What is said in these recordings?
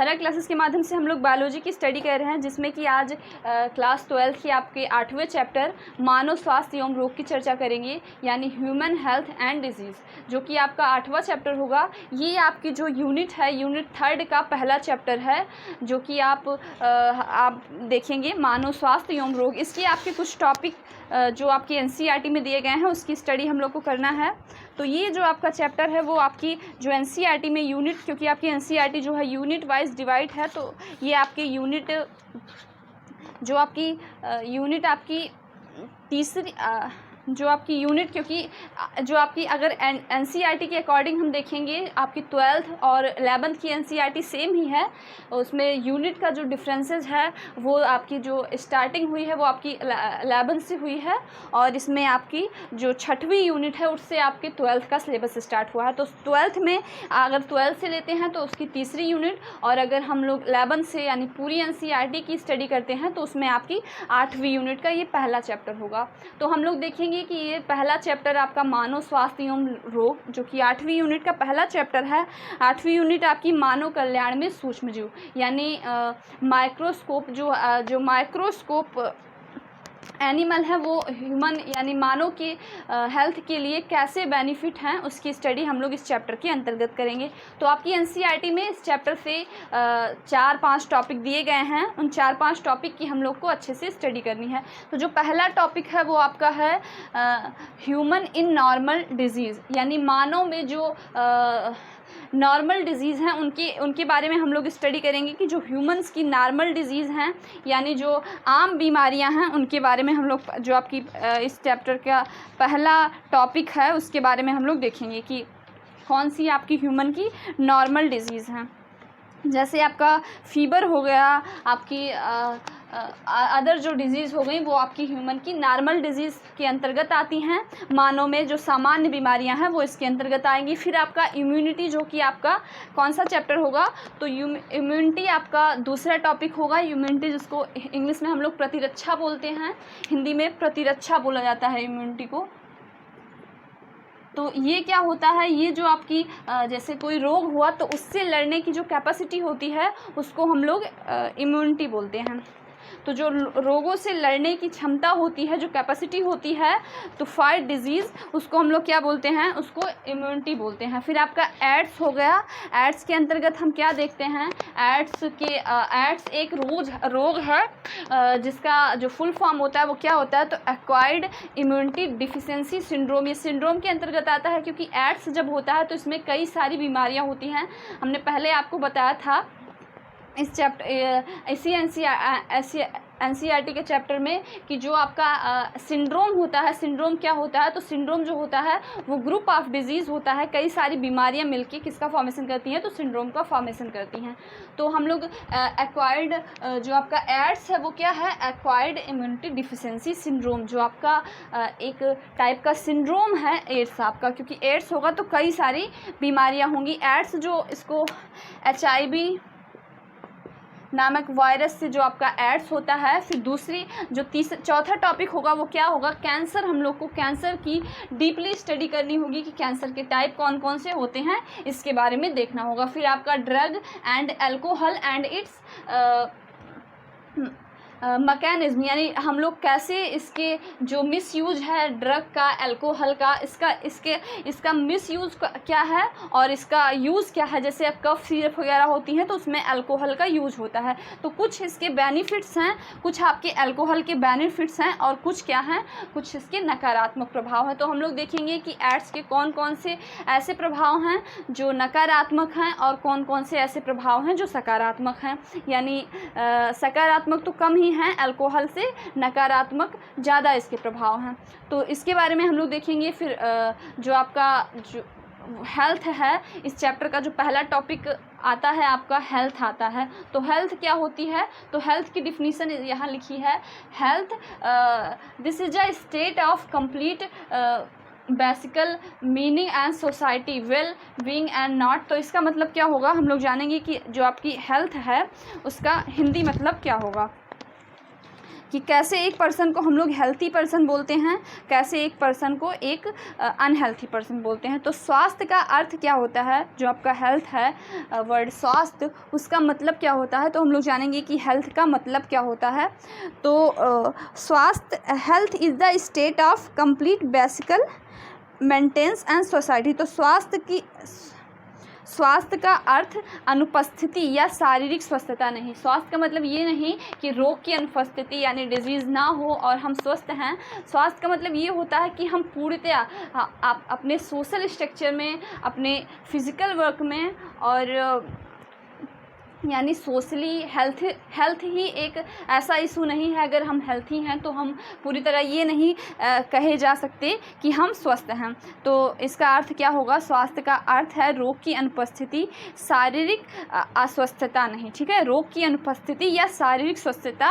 धारा क्लासेस के माध्यम से हम लोग बायोलॉजी की स्टडी कर रहे हैं, जिसमें कि आज क्लास 12 की आपके 8वें चैप्टर मानव स्वास्थ्य एवं रोग की चर्चा करेंगे, यानी ह्यूमन हेल्थ एंड डिजीज़, जो कि आपका 8वां चैप्टर होगा। ये आपकी जो यूनिट है, यूनिट 3 का पहला चैप्टर है, जो कि आप देखेंगे मानव स्वास्थ्य एवं रोग। इसके आपके कुछ टॉपिक जो आपकी एनसीईआरटी में दिए गए हैं उसकी स्टडी हम लोग को करना है। तो ये जो आपका चैप्टर है वो आपकी जो एनसीईआरटी में यूनिट, क्योंकि आपकी एनसीईआरटी जो है यूनिट वाइज डिवाइड है, तो ये आपके यूनिट जो आपकी यूनिट आपकी तीसरी जो आपकी यूनिट, क्योंकि जो आपकी अगर एनसीईआरटी के अकॉर्डिंग हम देखेंगे आपकी 12th और 11th की एनसीईआरटी सेम ही है। उसमें यूनिट का जो डिफरेंसेस है वो आपकी जो स्टार्टिंग हुई है वो आपकी 11th से हुई है, और इसमें आपकी जो 6वीं यूनिट है उससे आपके 12th का सिलेबस स्टार्ट हुआ है। तो 12th में अगर 12th से लेते हैं तो उसकी तीसरी यूनिट, और अगर हम लोग 11th से यानी पूरी एनसीईआरटी की स्टडी करते हैं तो उसमें आपकी 8वीं यूनिट का ये पहला चैप्टर होगा। तो हम लोग देखेंगे कि ये पहला चैप्टर आपका मानव स्वास्थ्य एवं रोग, जो कि 8वीं यूनिट का पहला चैप्टर है। 8वीं यूनिट आपकी मानव कल्याण में सूक्ष्मजीव, यानी माइक्रोस्कोप, जो माइक्रोस्कोप एनिमल है वो ह्यूमन यानी मानव के हेल्थ के लिए कैसे बेनिफिट हैं उसकी स्टडी हम लोग इस चैप्टर के अंतर्गत करेंगे। तो आपकी एनसीईआरटी में इस चैप्टर से 4-5 टॉपिक दिए गए हैं, उन 4-5 टॉपिक की हम लोग को अच्छे से स्टडी करनी है। तो जो पहला टॉपिक है वो आपका है ह्यूमन इन नॉर्मल डिजीज़, यानी मानव में जो नॉर्मल डिजीज़ हैं उनके बारे में हम लोग स्टडी करेंगे कि जो ह्यूमंस की नॉर्मल डिजीज़ हैं, यानी जो आम बीमारियां हैं, उनके बारे में हम लोग जो आपकी इस चैप्टर का पहला टॉपिक है उसके बारे में हम लोग देखेंगे कि कौन सी आपकी ह्यूमन की नॉर्मल डिजीज़ हैं। जैसे आपका फीवर हो गया, आपकी अदर जो डिज़ीज़ हो गई वो आपकी ह्यूमन की नॉर्मल डिज़ीज़ के अंतर्गत आती हैं। मानव में जो सामान्य बीमारियां हैं वो इसके अंतर्गत आएंगी। फिर आपका इम्यूनिटी, जो कि आपका कौन सा चैप्टर होगा, तो इम्यूनिटी आपका दूसरा टॉपिक होगा। इम्यूनिटी जिसको इंग्लिश में हम लोग प्रतिरक्षा बोलते हैं, हिंदी में प्रतिरक्षा बोला जाता है इम्यूनिटी को। तो ये क्या होता है, ये जो आपकी जैसे कोई रोग हुआ तो उससे लड़ने की जो कैपेसिटी होती है उसको हम लोग इम्यूनिटी बोलते हैं। तो जो रोगों से लड़ने की क्षमता होती है, जो कैपेसिटी होती है तो फाइट डिजीज़, उसको हम लोग क्या बोलते हैं, उसको इम्यूनिटी बोलते हैं। फिर आपका एड्स हो गया। एड्स के अंतर्गत हम क्या देखते हैं, एड्स एक रोग है जिसका जो फुल फॉर्म होता है वो क्या होता है, तो एक्वायर्ड इम्यूनिटी डिफिशिएंसी सिंड्रोम। ये सिंड्रोम के अंतर्गत आता है, क्योंकि एड्स जब होता है तो इसमें कई सारी बीमारियां होती हैं। हमने पहले आपको बताया था इस एनसीईआरटी के चैप्टर में कि जो आपका सिंड्रोम होता है, सिंड्रोम क्या होता है, तो सिंड्रोम जो होता है वो ग्रुप ऑफ डिजीज़ होता है, कई सारी बीमारियां मिलके किसका फॉर्मेशन करती हैं, तो सिंड्रोम का फॉर्मेशन करती हैं। तो हम लोग एक्वायर्ड जो आपका एड्स है वो क्या है, एक्वायर्ड इम्यूनिटी डिफिशिएंसी सिंड्रोम, जो आपका एक टाइप का सिंड्रोम है एड्स आपका, क्योंकि एड्स होगा तो कई सारी बीमारियाँ होंगी। एड्स जो इसको HIV नामक वायरस से जो आपका एड्स होता है। फिर दूसरी जो चौथा टॉपिक होगा वो क्या होगा, कैंसर। हम लोग को कैंसर की डीपली स्टडी करनी होगी कि कैंसर के टाइप कौन कौन से होते हैं, इसके बारे में देखना होगा। फिर आपका drug and alcohol and it's mechanism, यानी हम लोग कैसे इसके जो मिसयूज है ड्रग का, अल्कोहल का, इसका मिसयूज क्या है और इसका यूज़ क्या है। जैसे अब कफ सिरप वगैरह होती हैं तो उसमें अल्कोहल का यूज होता है, तो कुछ इसके बेनिफिट्स हैं, कुछ आपके अल्कोहल के बेनिफिट्स हैं और कुछ क्या हैं, कुछ इसके नकारात्मक प्रभाव हैं। तो हम लोग देखेंगे कि एड्स के कौन कौन से ऐसे प्रभाव हैं जो नकारात्मक हैं और कौन कौन से ऐसे प्रभाव हैं जो सकारात्मक हैं। यानी सकारात्मक तो कम ही हैं, अल्कोहल से नकारात्मक ज़्यादा इसके प्रभाव हैं। तो इसके बारे में हम लोग देखेंगे। फिर जो आपका जो हेल्थ है, इस चैप्टर का जो पहला टॉपिक आता है आपका हेल्थ आता है। तो हेल्थ क्या होती है, तो हेल्थ की डिफिनीशन यहाँ लिखी है, health this is a state of complete physical meaning and society well being and not. तो इसका मतलब क्या होगा, हम लोग जानेंगे कि जो आपकी हेल्थ है उसका हिंदी मतलब क्या होगा। कि कैसे एक पर्सन को हम लोग हेल्थी पर्सन बोलते हैं, कैसे एक पर्सन को एक अनहेल्थी पर्सन बोलते हैं। तो स्वास्थ्य का अर्थ क्या होता है, जो आपका हेल्थ है, वर्ड स्वास्थ्य, उसका मतलब क्या होता है। तो हम लोग जानेंगे कि हेल्थ का मतलब क्या होता है। तो स्वास्थ्य, health is the state of complete physical maintenance and society. तो स्वास्थ्य का अर्थ अनुपस्थिति या शारीरिक स्वस्थता नहीं। स्वास्थ्य का मतलब ये नहीं कि रोग की अनुपस्थिति यानी डिजीज़ ना हो और हम स्वस्थ हैं। स्वास्थ्य का मतलब ये होता है कि हम पूर्णतया आप अपने सोशल स्ट्रक्चर में, अपने फिज़िकल वर्क में और यानी सोशली हेल्थ ही एक ऐसा इशू नहीं है। अगर हम हेल्थी हैं तो हम पूरी तरह ये नहीं कहे जा सकते कि हम स्वस्थ हैं। तो इसका अर्थ क्या होगा, स्वास्थ्य का अर्थ है रोग की अनुपस्थिति, शारीरिक अस्वस्थता नहीं। ठीक है, रोग की अनुपस्थिति या शारीरिक स्वस्थता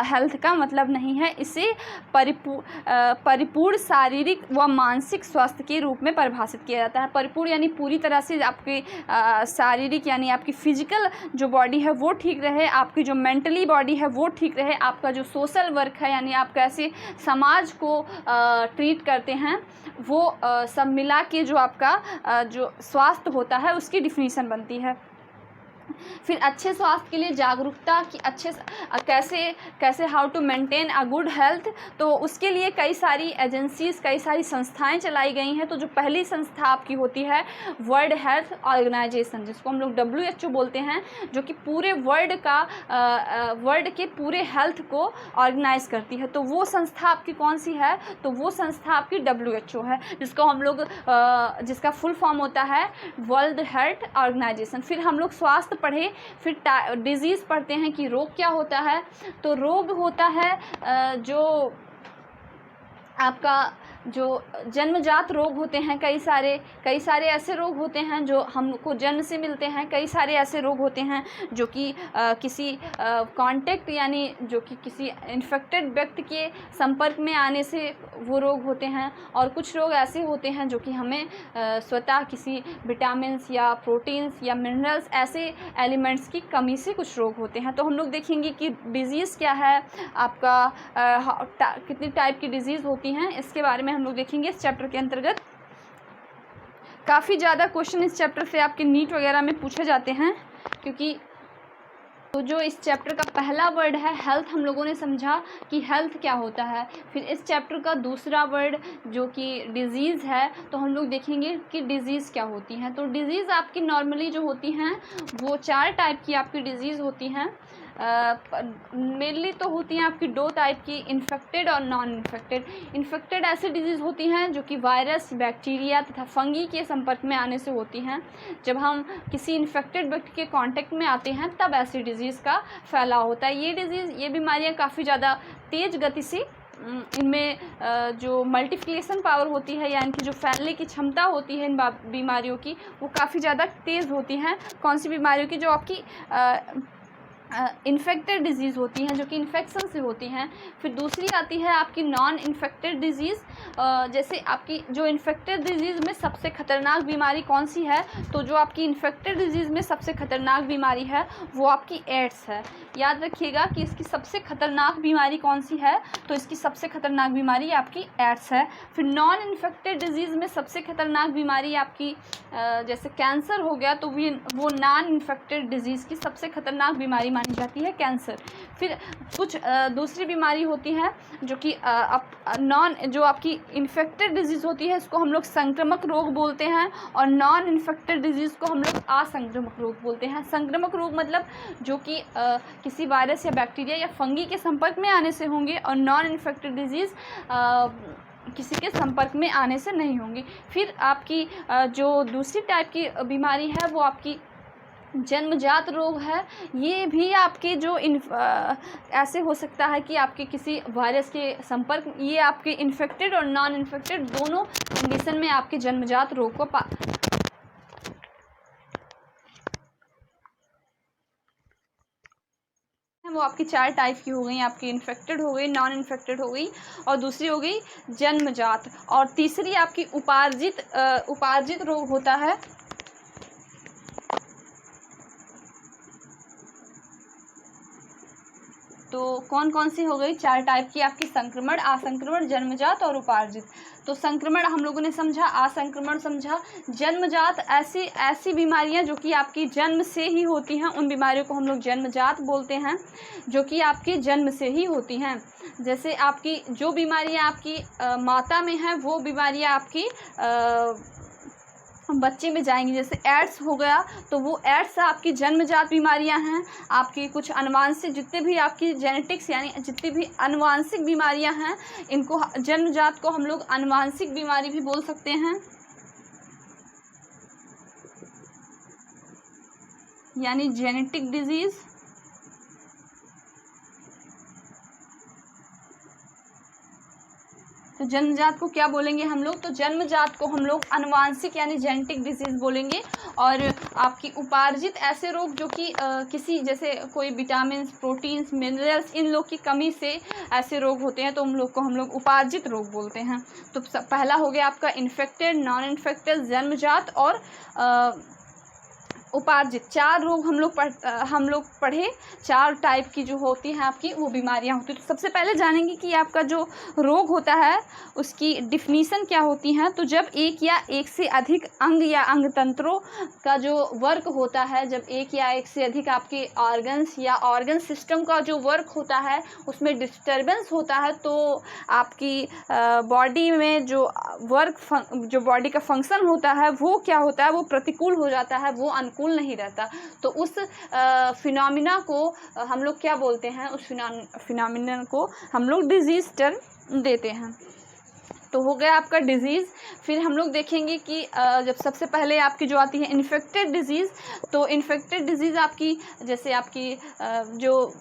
हेल्थ का मतलब नहीं है। इसे परिपूर्ण शारीरिक व मानसिक स्वास्थ्य के रूप में परिभाषित किया जाता है। परिपूर्ण यानी पूरी तरह से आपके शारीरिक यानी आपकी फिजिकल जो बॉडी है वो ठीक रहे, आपकी जो मेंटली बॉडी है वो ठीक रहे, आपका जो सोशल वर्क है यानी आप कैसे समाज को ट्रीट करते हैं वो सब मिला के जो आपका जो स्वास्थ्य होता है उसकी डिफिनीशन बनती है। फिर अच्छे स्वास्थ्य के लिए जागरूकता कि कैसे how to maintain a good health. तो उसके लिए कई सारी एजेंसीज़, कई सारी संस्थाएं चलाई गई हैं। तो जो पहली संस्था आपकी होती है वर्ल्ड हेल्थ ऑर्गेनाइजेशन, जिसको हम लोग WHO बोलते हैं, जो कि पूरे वर्ल्ड के पूरे हेल्थ को ऑर्गेनाइज करती है। तो वो संस्था आपकी कौन सी है, तो वो संस्था आपकी WHO है, जिसको हम लोग जिसका फुल फॉर्म होता है वर्ल्ड हेल्थ ऑर्गेनाइजेशन। फिर हम लोग स्वास्थ्य पढ़े, फिर डिजीज़ पढ़ते हैं कि रोग क्या होता है। तो रोग होता है जो आपका जो जन्मजात रोग होते हैं, कई सारे ऐसे रोग होते हैं जो हमको जन्म से मिलते हैं। कई सारे ऐसे रोग होते हैं जो कि किसी कांटेक्ट यानी जो कि किसी इन्फेक्टेड व्यक्ति के संपर्क में आने से वो रोग होते हैं। और कुछ रोग ऐसे होते हैं जो कि हमें स्वतः किसी विटामिन्स या प्रोटीन्स या मिनरल्स ऐसे एलिमेंट्स की कमी से कुछ रोग होते हैं। तो हम लोग देखेंगे कि डिजीज़ क्या है, आपका कितनी टाइप की डिजीज़ होती हैं, इसके बारे में हम लोग देखेंगे इस चैप्टर के अंतर्गत। काफ़ी ज़्यादा क्वेश्चन इस चैप्टर से आपके नीट वगैरह में पूछे जाते हैं, क्योंकि तो जो इस चैप्टर का पहला वर्ड है हेल्थ, हम लोगों ने समझा कि हेल्थ क्या होता है। फिर इस चैप्टर का दूसरा वर्ड जो कि डिजीज़ है, तो हम लोग देखेंगे कि डिजीज़ क्या होती हैं। तो डिजीज़ आपकी नॉर्मली जो होती हैं वो 4 टाइप की आपकी डिजीज़ होती हैं। मेनली तो होती हैं आपकी 2 टाइप की, इन्फेक्टेड और नॉन इन्फेक्टेड। इन्फेक्टेड ऐसी डिजीज़ होती हैं जो कि वायरस, बैक्टीरिया तथा फंगी के संपर्क में आने से होती हैं। जब हम किसी इन्फेक्टेड व्यक्ति के कांटेक्ट में आते हैं तब ऐसी डिजीज़ का फैलाव होता है। ये बीमारियां काफ़ी ज़्यादा तेज़ गति से इनमें जो मल्टीप्लिकेशन पावर होती है यानी कि जो फैलने की क्षमता होती है इन बीमारियों की, वो काफ़ी ज़्यादा तेज़ होती हैं। कौन सी बीमारियों की, जो आपकी इन्फेक्टेड डिजीज़ होती हैं, जो कि इन्फेक्शन से होती हैं। फिर दूसरी आती है आपकी नॉन इन्फेक्टेड डिजीज़। जैसे आपकी जो इन्फेक्टेड डिजीज़ में सबसे ख़तरनाक बीमारी कौन सी है, तो जो आपकी इन्फेक्टेड डिजीज़ में सबसे ख़तरनाक बीमारी है वो आपकी एड्स है। याद रखिएगा कि इसकी सबसे ख़तरनाक बीमारी कौन सी है, तो इसकी सबसे ख़तरनाक बीमारी आपकी एड्स है। फिर नॉन इन्फेक्टेड डिजीज़ में सबसे ख़तरनाक बीमारी आपकी जैसे कैंसर हो गया, तो वो नॉन इन्फेक्टेड डिजीज़ की सबसे ख़तरनाक बीमारी मानी जाती है कैंसर। फिर कुछ दूसरी बीमारी होती है जो कि जो आपकी इन्फेक्टेड डिजीज़ होती है, इसको हम लोग संक्रामक रोग बोलते हैं, और नॉन इन्फेक्टेड डिजीज़ को हम लोग असंक्रामक रोग बोलते हैं। संक्रामक रोग मतलब जो कि किसी वायरस या बैक्टीरिया या फंगी के संपर्क में आने से होंगे, और नॉन इन्फेक्टेड डिजीज़ किसी के संपर्क में आने से नहीं होंगी। फिर आपकी जो दूसरी टाइप की बीमारी है वो आपकी जन्मजात रोग है। ये भी आपके जो ऐसे हो सकता है कि आपके किसी वायरस के संपर्क, ये आपके इन्फेक्टेड और नॉन इन्फेक्टेड दोनों कंडीशन में आपके जन्मजात रोग को वो आपकी 4 टाइप की हो गई। आपकी इन्फेक्टेड हो गई, नॉन इन्फेक्टेड हो गई, और दूसरी हो गई जन्मजात, और तीसरी आपकी उपार्जित रोग होता है। तो कौन कौन सी हो गई? 4 टाइप की आपकी संक्रमण, असंक्रमण, जन्मजात और उपार्जित। तो संक्रमण हम लोगों ने समझा, असंक्रमण समझा, जन्मजात ऐसी बीमारियां जो कि आपकी जन्म से ही होती हैं, उन बीमारियों को हम लोग जन्मजात बोलते हैं, जो कि आपके जन्म से ही होती हैं। जैसे आपकी जो बीमारियां आपकी माता में हैं वो बीमारियां आपकी बच्चे में जाएंगी। जैसे एड्स हो गया, तो वो एड्स आपकी जन्मजात बीमारियां हैं। आपकी कुछ अनुवांशिक जितने भी आपकी जेनेटिक्स यानी जितनी भी अनुवांशिक बीमारियां हैं, इनको जन्मजात को हम लोग अनुवांशिक बीमारी भी बोल सकते हैं, यानी जेनेटिक डिजीज। तो जन्मजात को क्या बोलेंगे हम लोग? तो जन्मजात को हम लोग अनुवांशिक यानी जेनेटिक डिजीज बोलेंगे। और आपकी उपार्जित ऐसे रोग जो कि किसी जैसे कोई विटामिन, प्रोटीन्स, मिनरल्स, इन लोग की कमी से ऐसे रोग होते हैं, तो उन लोग को हम लोग उपार्जित रोग बोलते हैं। तो पहला हो गया आपका इन्फेक्टेड, नॉन इन्फेक्टेड, जन्मजात और उपार्जित। 4 रोग हम लोग पढ़े, 4 टाइप की जो होती हैं आपकी वो बीमारियां होती हैं। तो सबसे पहले जानेंगे कि आपका जो रोग होता है उसकी डिफिनीसन क्या होती है। तो जब एक या एक से अधिक अंग या अंग तंत्रों का जो वर्क होता है, जब एक या एक से अधिक आपके ऑर्गन्स या ऑर्गन सिस्टम का जो वर्क होता है उसमें डिस्टर्बेंस होता है, तो आपकी बॉडी में जो जो बॉडी का फंक्शन होता है वो क्या होता है, वो प्रतिकूल हो जाता है, वो अनुकूल नहीं रहता। तो उस फिनोमिना को हम लोग क्या बोलते हैं? उस फिनोमिना को हम लोग डिजीज टर्म देते हैं। तो हो गया आपका डिजीज़। फिर हम लोग देखेंगे कि जब सबसे पहले आपकी जो आती है इन्फेक्टेड डिजीज़, तो इन्फेक्टेड डिजीज़ आपकी जैसे आपकी जो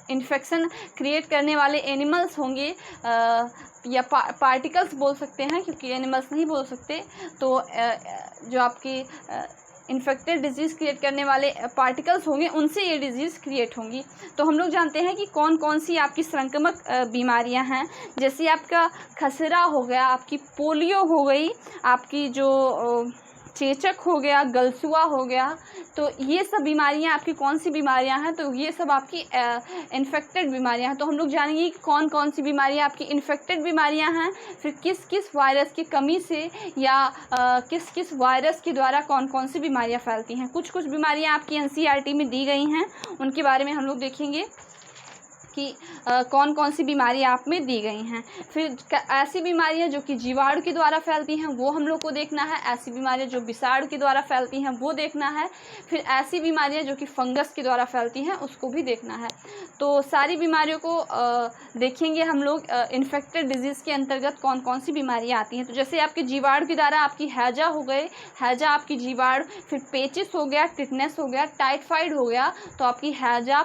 इन्फेक्शन क्रिएट करने वाले एनिमल्स होंगे या पार्टिकल्स बोल सकते हैं, क्योंकि एनिमल्स नहीं बोल सकते। तो जो आपकी इन्फेक्टेड डिजीज़ क्रिएट करने वाले पार्टिकल्स होंगे, उनसे ये डिजीज़ क्रिएट होंगी। तो हम लोग जानते हैं कि कौन कौन सी आपकी संक्रामक बीमारियां हैं। जैसे आपका खसरा हो गया, आपकी पोलियो हो गई, आपकी जो चेचक हो गया, गलसुआ हो गया। तो ये सब बीमारियां आपकी कौन सी बीमारियां हैं? तो ये सब आपकी इन्फेक्टेड बीमारियां हैं। तो हम लोग जानेंगे कि कौन कौन सी बीमारियां आपकी इन्फेक्टेड बीमारियां हैं, फिर किस किस वायरस की कमी से या किस किस वायरस के द्वारा कौन कौन सी बीमारियां फैलती हैं। कुछ कुछ बीमारियां आपकी NCERT में दी गई हैं, उनके बारे में हम लोग देखेंगे कि कौन कौन सी बीमारी आप में दी गई हैं। फिर ऐसी बीमारियां जो कि जीवाणु के द्वारा फैलती हैं वो हम लोग को देखना है। ऐसी बीमारियां जो विषाणु के द्वारा फैलती हैं वो देखना है। फिर ऐसी बीमारियां जो कि फंगस के द्वारा फैलती हैं उसको भी देखना है। तो सारी बीमारियों को देखेंगे हम लोग। इन्फेक्टेड डिजीज़ के अंतर्गत कौन कौन सी बीमारियाँ आती हैं। तो जैसे आपके जीवाणु के द्वारा आपकी हैजा हो गए, हैजा आपकी जीवाणु, फिर पेचिस हो गया, टिटनेस हो गया, टाइफाइड हो गया। तो आपकी हैजा,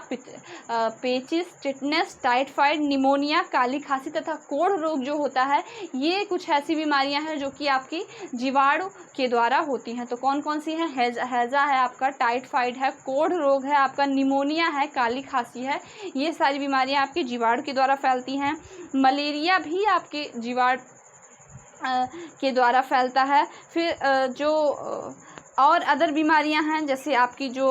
पेचिस, टिटनेस, टाइफाइड, निमोनिया, काली खांसी तथा कोढ़ रोग जो होता है, ये कुछ ऐसी बीमारियां हैं जो कि आपकी जीवाणु के द्वारा होती हैं। तो कौन कौन सी हैं? हैजा है आपका, टाइफाइड है, कोढ़ रोग है आपका, निमोनिया है, काली खांसी है। ये सारी बीमारियां आपके जीवाणु के द्वारा फैलती हैं। मलेरिया भी आपके जीवाणु के द्वारा फैलता है। फिर जो और अदर बीमारियां हैं, जैसे आपकी जो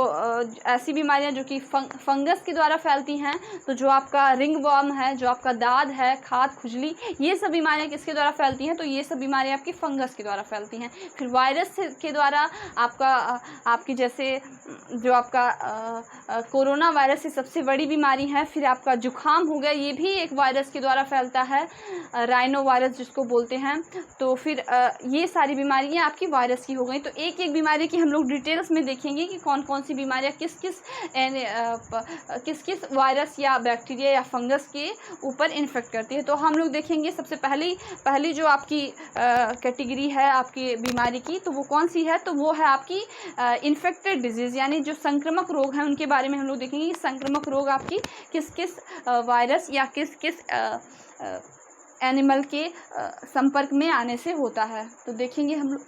ऐसी बीमारियां जो कि फंगस के द्वारा फैलती हैं। तो जो आपका रिंगवर्म है, जो आपका दाद है, खाद, खुजली, ये सब बीमारियां किसके द्वारा फैलती हैं? तो ये सब बीमारियां आपकी फंगस के द्वारा फैलती हैं। फिर वायरस के द्वारा आपकी जैसे जो आपका कोरोना वायरस ही सबसे बड़ी बीमारी है। फिर आपका जुकाम हो गया, ये भी एक वायरस के द्वारा फैलता है, राइनो वायरस जिसको बोलते हैं। तो फिर ये सारी बीमारियां आपकी वायरस की हो गई। तो एक एक बीमारी की हम लोग डिटेल्स में देखेंगे कि कौन कौन सी बीमारियां किस किस वायरस या बैक्टीरिया या फंगस के ऊपर इन्फेक्ट करती है। तो हम लोग देखेंगे सबसे पहली जो आपकी कैटेगरी है आपकी बीमारी की, तो वो कौन सी है? तो वो है आपकी इन्फेक्टेड डिजीज़, यानी जो संक्रामक रोग हैं उनके बारे में हम लोग देखेंगे कि संक्रामक रोग आपकी किस किस वायरस या किस किस एनिमल के संपर्क में आने से होता है। तो देखेंगे हम लोग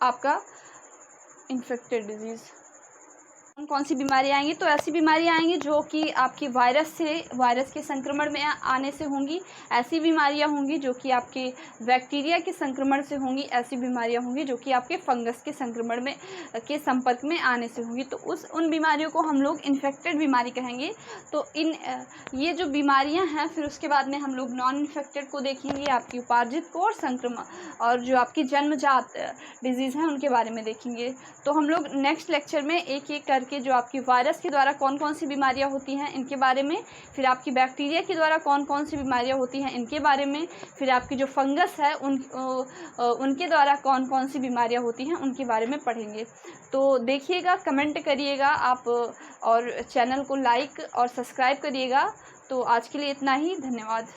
आपका इन्फेक्टेड डिजीज़। कौन सी बीमारियाँ आएंगी, तो ऐसी बीमारियाँ आएंगी जो कि आपकी वायरस के संक्रमण में आने से होंगी। ऐसी बीमारियाँ होंगी जो कि आपके बैक्टीरिया के संक्रमण से होंगी। ऐसी बीमारियाँ होंगी जो कि आपके फंगस के संक्रमण में के संपर्क में आने से होंगी। तो उन बीमारियों को हम लोग इन्फेक्टेड बीमारी कहेंगे। तो ये जो बीमारियाँ हैं, फिर उसके बाद में हम लोग नॉन इन्फेक्टेड को देखेंगे, आपकी उपार्जित को, और संक्रमण और जो आपकी जन्मजात डिजीज़ हैं उनके बारे में देखेंगे। तो हम लोग नेक्स्ट लेक्चर में एक एक करके जो आपकी वायरस के द्वारा कौन कौन सी बीमारियां होती हैं इनके बारे में, फिर आपकी बैक्टीरिया के द्वारा कौन कौन सी बीमारियां होती हैं इनके बारे में, फिर आपकी जो फंगस है उनके द्वारा कौन कौन सी बीमारियां होती हैं उनके बारे में पढ़ेंगे। तो देखिएगा, कमेंट करिएगा आप, और चैनल को लाइक और सब्सक्राइब करिएगा। तो आज के लिए इतना ही, धन्यवाद।